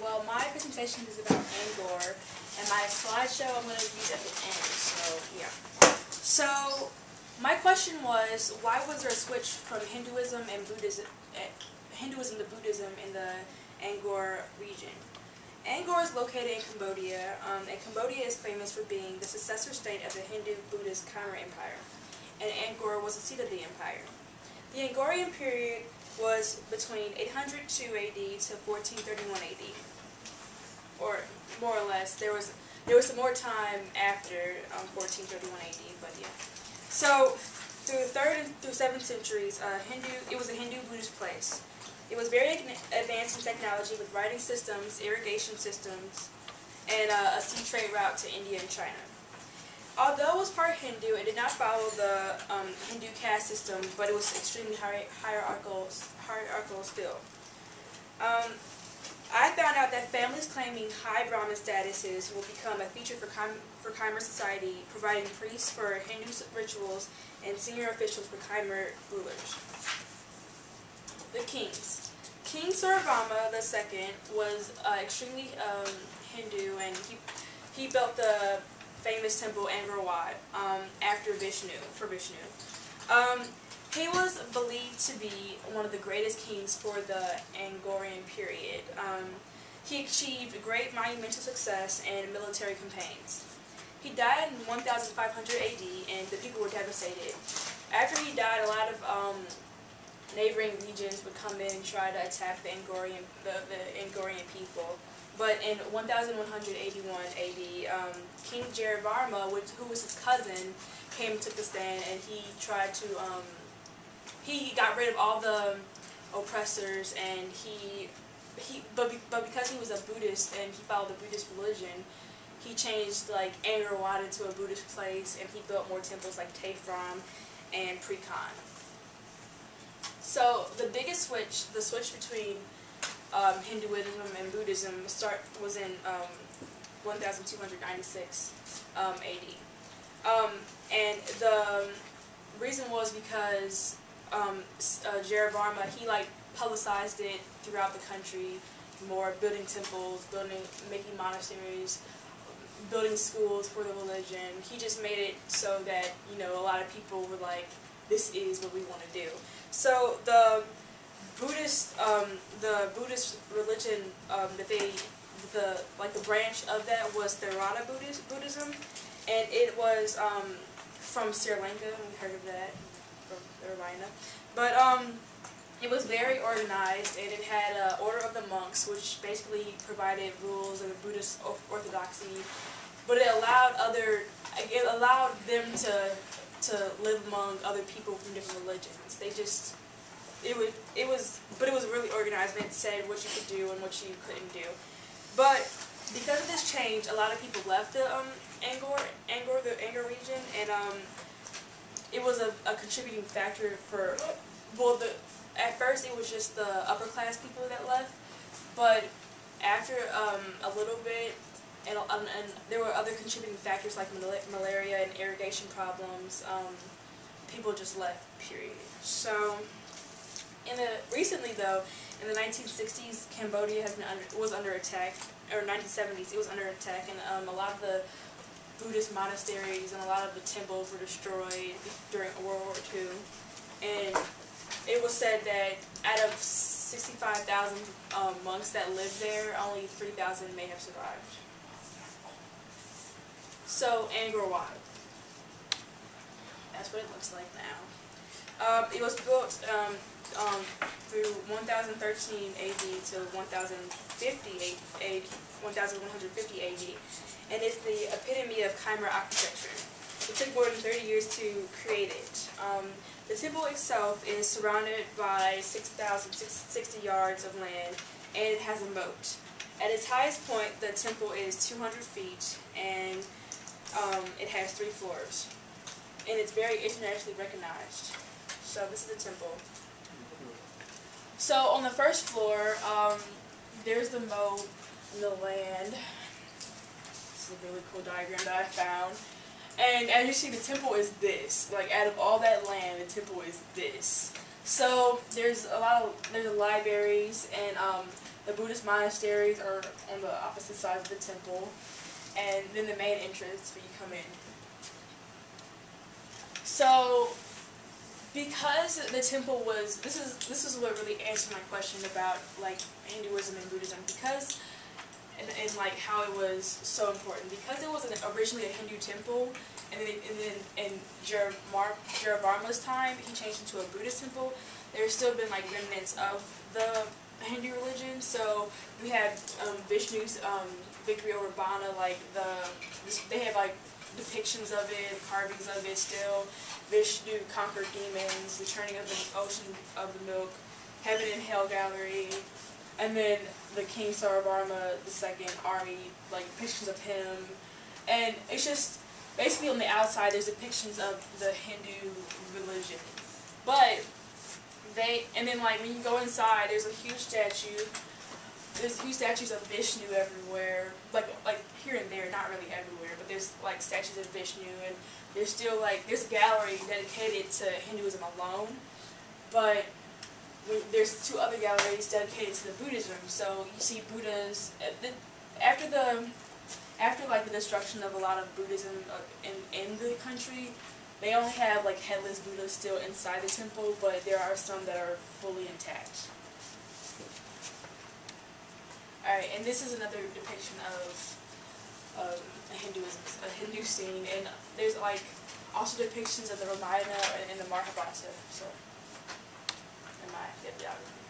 well, my presentation is about Angkor, and my slideshow I'm going to use at the end, so yeah. So, my question was, why was there a switch from Hinduism to Buddhism in the Angkor region? Angkor is located in Cambodia, and Cambodia is famous for being the successor state of the Hindu-Buddhist Khmer Empire, and Angkor was the seat of the empire. The Angkorian period was between 802 AD to 1431 AD, or more or less. There was some more time after 1431 AD, but yeah. So through the 3rd through 7th centuries, it was a Hindu-Buddhist place. It was very advanced in technology with writing systems, irrigation systems, and a sea trade route to India and China. Although it was part Hindu, it did not follow the Hindu caste system, but it was extremely hierarchical still. I found out that families claiming high Brahmin statuses will become a feature for Khmer society, providing priests for Hindu rituals and senior officials for Khmer rulers. The kings. King Saravama II was extremely Hindu, and he built the famous temple Angkor Wat after Vishnu. He was believed to be one of the greatest kings for the Angkorian period. He achieved great monumental success and military campaigns. He died in 1500 AD, and the people were devastated. After he died, a lot of neighboring regions would come in and try to attack the Angkorian people. But in 1181 AD, King Jaravarma, who was his cousin, came and took the stand, and he tried to, he got rid of all the oppressors, and but because he was a Buddhist and he followed the Buddhist religion, he changed like Angkor Wat into a Buddhist place, and he built more temples like Taphram and Prekan. So the biggest switch, the switch between Hinduism and Buddhism was in 1296 AD. And the reason was because Jaravarma, he like publicized it throughout the country, more building temples, making monasteries, building schools for the religion. He just made it so that, you know, a lot of people were like, this is what we want to do. So the Buddhist religion the branch of that was Theravada Buddhism, and it was from Sri Lanka. We heard of that from Irvina, but it was very organized, and it had an order of the monks, which basically provided rules of the Buddhist orthodoxy, but it allowed them to live among other people from different religions. It was really organized, and it said what you could do and what you couldn't do. But because of this change, a lot of people left the Angkor region, and it was a contributing factor for, well, at first it was just the upper class people that left, but after a little bit, and there were other contributing factors like malaria and irrigation problems, people just left, period. So, recently though, in the 1960s, Cambodia was under attack, or 1970s, it was under attack, and a lot of the Buddhist monasteries and a lot of the temples were destroyed during World War II, and it was said that out of 65,000 monks that lived there, only 3,000 may have survived. So, Angkor Wat. That's what it looks like now. It was built through 1013 AD to 1150 AD, and it's the epitome of Khmer architecture. It took more than 30 years to create it. The temple itself is surrounded by 6,060 yards of land, and it has a moat. At its highest point, the temple is 200 feet, and it has 3 floors, and it's very internationally recognized. So this is the temple. So on the first floor, there's the moat and the land. This is a really cool diagram that I found. And as you see, the temple is this. Like, out of all that land, the temple is this. So there's libraries, and the Buddhist monasteries are on the opposite sides of the temple, and then the main entrance where you come in. So because the temple was, this is what really answered my question about like Hinduism and Buddhism, because and like how it was so important, because it was originally a Hindu temple, and then in Jeroboam's time he changed into a Buddhist temple. There's still been like remnants of the Hindu religion. So we have Vishnu's victory over Bana, like they have like depictions of it, carvings of it still. Vishnu conquered demons, the turning of the ocean of the milk, heaven and hell gallery, and then the King Sarvarma II army, like depictions of him. And it's just basically on the outside there's depictions of the Hindu religion. But and then like when you go inside, there's a huge statue. There's huge statues of Vishnu everywhere, like here and there, not really everywhere, but there's like statues of Vishnu, and there's still like there's a gallery dedicated to Hinduism alone, but there's two other galleries dedicated to the Buddhism. So you see Buddhas after like the destruction of a lot of Buddhism in the country. They only have like headless Buddhas still inside the temple, but there are some that are fully intact. Alright, and this is another depiction of a Hindu scene, and there's like also depictions of the Ramayana and the Mahabharata, so in my bibliography.